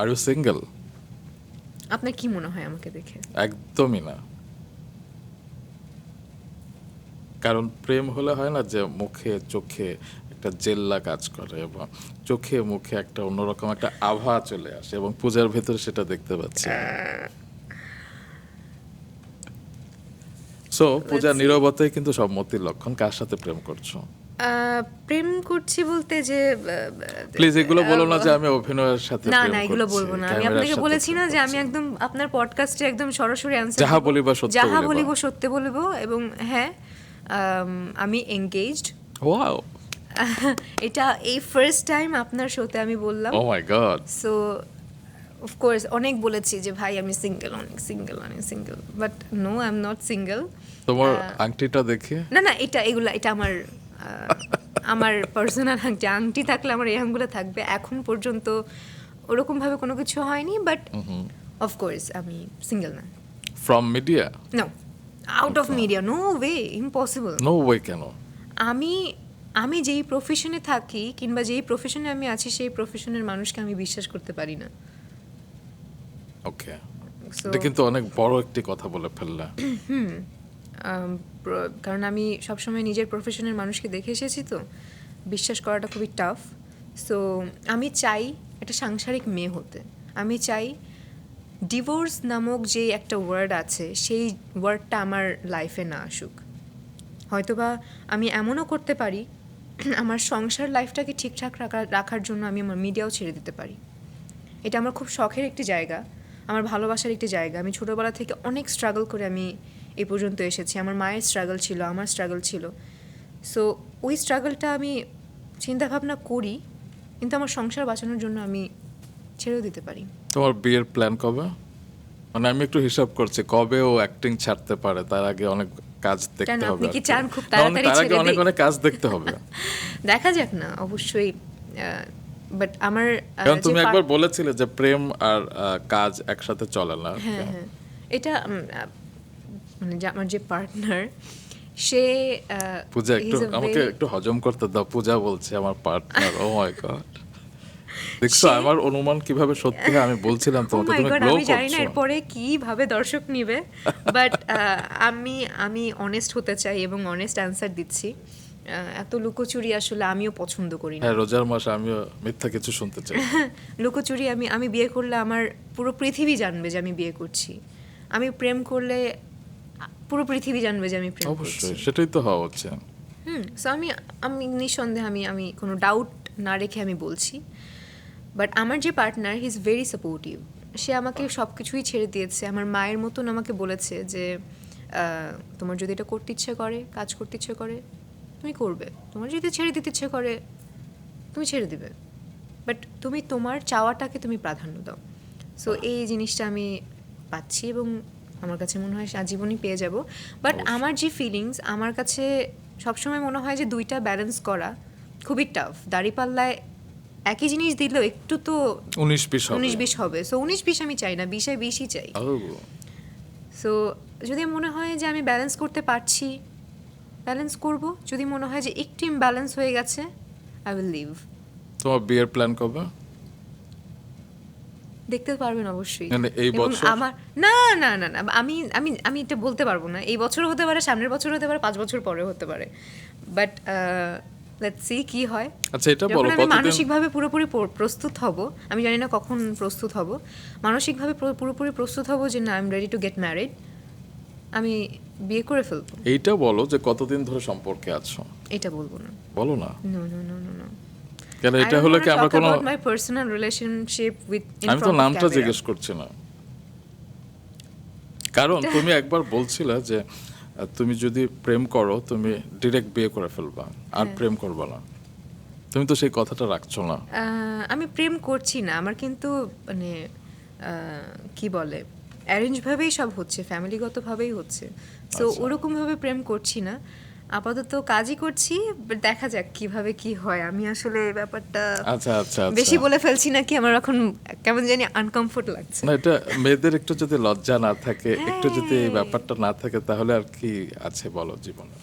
Are you single? আপনার কি মনে হয় আমাকে দেখে? একদমই না। কারণ প্রেম হলে হয় না যে মুখে চোখে একটা জেল্লা কাজ করে এবং চোখে মুখে একটা অন্যরকম একটা আভা চলে আসে এবং পূজার ভেতরে সেটা দেখতে পাচ্ছি আমি। So Puja Let's see. নীরবতাই কিন্তু সম্মতির লক্ষণ। কার সাথে প্রেম করছো? প্রেম করছি বলতে যে প্লিজ এগুলো বলো না যে আমি অভিনয়ের সাথে না প্রেম না এগুলো করছি, বলবো না। আমি ক্যামেরার আপনাকে সাথে বলেছি প্রেম না যে আমি করছি। একদম আপনার পডকাস্টে একদম সরাসরি অ্যানসার যাহা বলিবা সত্য যাহা বলিবা। বলিব সত্য বলিব এবং হ্যাঁ আমি এঙ্গেজড। ওয়াও, এটা এই ফার্স্ট টাইম আপনার শোতে আমি বললাম। Oh my god. So of course অনেক বলেছি যে ভাই আমি সিঙ্গেল, অনেক single, but no I am not single. তোমার আংটিটা দেখে না না এটা আমার আমার পার্সোনাল আংটি থাকলে আমার এই আঙ্গুলে থাকবে। এখন পর্যন্ত ওরকমভাবে কোনো কিছু হয়নি, বাট অফকোর্স আমি সিঙ্গেল না। From media? No, out of media, no way, impossible. No way. কেন? আমি আমি যেই প্রফেশনে থাকি কিংবা যেই প্রফেশনে আমি আছি সেই প্রফেশনের মানুষকে আমি বিশ্বাস করতে পারি না। ওকে, So, এটা কিন্তু অনেক বড় একটি কথা বলে ফেললা। কারণ আমি সবসময় নিজের প্রফেশনের মানুষকে দেখে এসেছি, তো বিশ্বাস করাটা খুবই টাফ। সো আমি চাই একটা সাংসারিক মেয়ে হতে। আমি চাই ডিভোর্স নামক যে একটা ওয়ার্ড আছে সেই ওয়ার্ডটা আমার লাইফে না আসুক। হয়তোবা আমি এমনও করতে পারি আমার সংসার লাইফটাকে ঠিকঠাক রাখার জন্য আমি আমার মিডিয়াও ছেড়ে দিতে পারি। এটা আমার খুব শখের একটি জায়গা, আমার ভালোবাসার একটি জায়গা। আমি ছোটোবেলা থেকে অনেক স্ট্রাগল করে আমি এ পর্যন্ত এসেছি। আমার মায়ের স্ট্রাগল ছিল, আমার স্ট্রাগল ছিল। সো ওই স্ট্রাগলটা আমি চিন্তাভাবনা করি, কিন্তু আমার সংসার বাঁচানোর জন্য আমি ছেড়েও দিতে পারি। তোমার বিয়ের প্ল্যান কবে? মানে আমি একটু হিসাব করছি কবে ও অ্যাক্টিং ছাড়তে পারে, তার আগে অনেক কাজ দেখতে কেন, হবে। আপনি কি আর কি। চান খুব না, তাড়াতাড়ি তার আগে ছেড়ে অনেক দিই? অনেক কাজ দেখতে হবে। দেখা যাক না, অবশ্যই। বাট আমার কারণ যে তুমি একবার বলেছিলে যে প্রেম আর কাজ একসাথে চলে না। হ্যাঁ হ্যাঁ, এটা মানে আমার যে পার্টনার সে পূজা একটু he's a আমাকে very- একটু হজম করতে দাও। পূজা বলছে আমার পার্টনার। ও মাই গড, দেখছো আমার অনুমান কিভাবে সত্যি হয়? আমি বলছিলাম Oh তোমাকে, my তুমি God, গ্লো আমি জানি না করছো। এরপরে কিভাবে দর্শক নিবে, বাট আমি অনেস্ট হতে চাই এবং অনেস্ট অ্যান্সার দিচ্ছি। এত লুকোচুরি আসলে আমিও পছন্দ করি না। হ্যাঁ, রোজার মাস, আমিও মিথ্যা কিছু শুনতে চাই। লুকোচুরি আমি বিয়ে করলে আমার পুরো পৃথিবী জানবে যে আমি বিয়ে করছি। আমি প্রেম করলে পুরো পৃথিবী জানবে যে আমি প্রেম করছি। অবশ্যই, সেটাই তো হওয়া হচ্ছে। সো আমি নিঃসন্দেহে আমি কোনো ডাউট না রেখে আমি বলছি। বাট আমার যে partner he is very supportive. সে আমাকে সব কিছুই ছেড়ে দিয়েছে, আমার মায়ের মতন আমাকে বলেছে যে তোমার যদি এটা করতে ইচ্ছে করে, কাজ করতে ইচ্ছে করে তুমি করবে, তোমার যদি ছেড়ে দিতে ইচ্ছে করে তুমি ছেড়ে দিবে, বাট তুমি তোমার চাওয়াটাকে তুমি প্রাধান্য দাও। সো এই জিনিসটা আমি পাচ্ছি এবং আমার কাছে মনে হয় আজীবনই পেয়ে যাব। বাট আমার যে ফিলিংস, আমার কাছে সবসময় মনে হয় যে দুইটা ব্যালেন্স করা খুবই টাফ। দাঁড়িপাল্লায় একই জিনিস দিলেও একটু তো 19-20 হবে। সো 19-20 আমি চাই না, 20-20ই চাই। সো যদি মনে হয় যে আমি ব্যালেন্স করতে পারছি, ব্যালেন্স করব। যদি মনে হয় যে একটু ইমব্যালেন্স হয়ে গেছে, আই উইল লিভ। তোমার বিয়ের প্ল্যান কবে? দেখতে পারবেন অবশ্যই। মানে এই এবং বছর? আমার না না না না আমি আমি আমি এটা বলতে পারবো না। এই বছর হতে পারে, সামনের বছর হতে পারে, 5 বছর পরে হতে পারে, বাট লেটস সি কি হয়। আচ্ছা, এটা যখন বলো আমি কতদিন? মানসিকভাবে পুরোপুরি প্রস্তুত হব, আমি জানি না কখন প্রস্তুত হব, মানসিকভাবে পুরোপুরি প্রস্তুত হব যে না I am ready to get married, আমি বিয়ে করে ফেলবো। এইটা বলো যে কতদিন ধরে সম্পর্কে আছো। এটা বলবো না। বলো না। No no no no no, কেন এটা হলো কি আমরা কোনো, মাই পার্সোনাল রিলেশনশিপ উইথ, আমি তো নামটা জিজ্ঞেস করছি না। কারণ তুমি একবার বলছিলে যে তুমি যদি প্রেম করো তুমি ডিরেক্ট বিয়ে করে ফেলবা আর প্রেম করবা না। তুমি তো সেই কথাটা রাখছো না। আমি প্রেম করছি না, আমার কিন্তু মানে কি বলে অ্যারেঞ্জভাবেই সব হচ্ছে, ফ্যামিলিগতভাবেই হচ্ছে। সো ওরকমভাবে প্রেম করছি না, আপাতত কাজই করছি। But দেখা যাক কিভাবে কি হয়। আমি আসলে এই ব্যাপারটা আচ্ছা আচ্ছা বেশি আচ্ছা। বলে ফেলছি নাকি, আমার এখন কেমন জানি আনকমফোর্ট লাগছে। না, এটা মেয়েদের একটু যদি লজ্জা না থাকে, একটু যদি এই ব্যাপারটা না থাকে, তাহলে আর কি আছে বলো জীবনে?